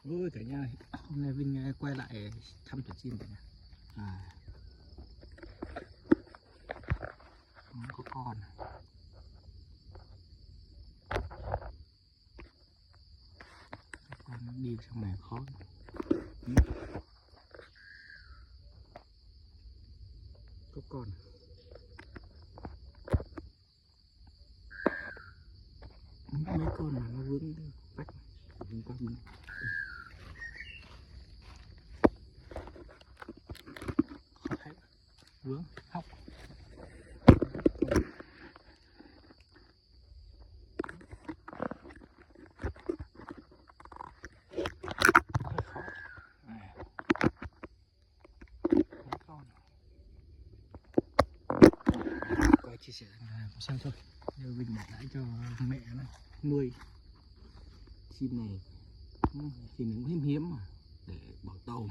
Ôi cả nhà, hôm nay Vinh quay lại thăm chuột chim cả nhà. Không có con. Con nó đi trong này khó. Có con. Mấy con mà nó vướng vách. Vướng qua bên. Khó thấy. Vướng hóc. Chia sẻ sao thôi, giờ mình để lại cho mẹ nó nuôi chim này thì nó hiếm hiếm mà để bảo tồn.